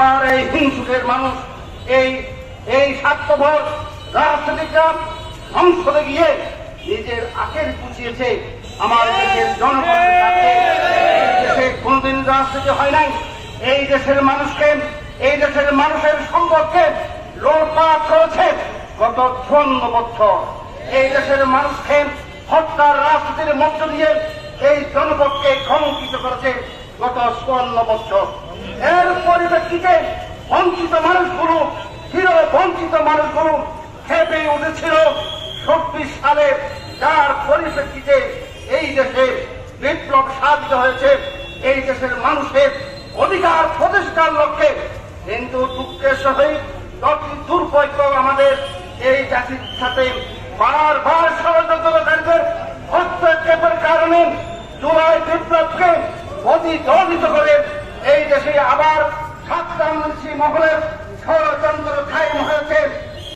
এবার এই হিংসুকের মানুষ এই স্বার্থপর রাজনীতিটা সংসদে গিয়ে নিজের আখের পুছিয়েছে। আমার দেশের জনগণের কাছে দেশে কোনদিন রাজনীতি হয় নাই। এই দেশের মানুষকে, এই দেশের মানুষের সম্পর্কে লোটপাট করেছে গত 54 বছর। এই দেশের মানুষকে হত্যার রাজনীতির মধ্য দিয়ে এই জনপদকে কলঙ্কিত করেছে গত 54 বছর। এর পরিপ্রেক্ষিতে বঞ্চিত মানুষগুলো, বঞ্চিত মানুষগুলো খেপে উঠেছিল 26 সালে, যার পরিপ্রেক্ষিতে এই দেশে বিপ্লব সাধিত হয়েছে এই দেশের মানুষের অধিকার প্রতিষ্ঠার লক্ষ্যে। কিন্তু দুঃখের সহিত দুর্ভাগ্য আমাদের এই জাতির সাথে বারবার ষড়যন্ত্রকারীদের হস্তক্ষেপের কারণে জুলাই বিপ্লবকে প্রতিধ্বনিত করে এই দেশে আবার ছাত্রাংশী মহলের ষড়যন্ত্র ছাই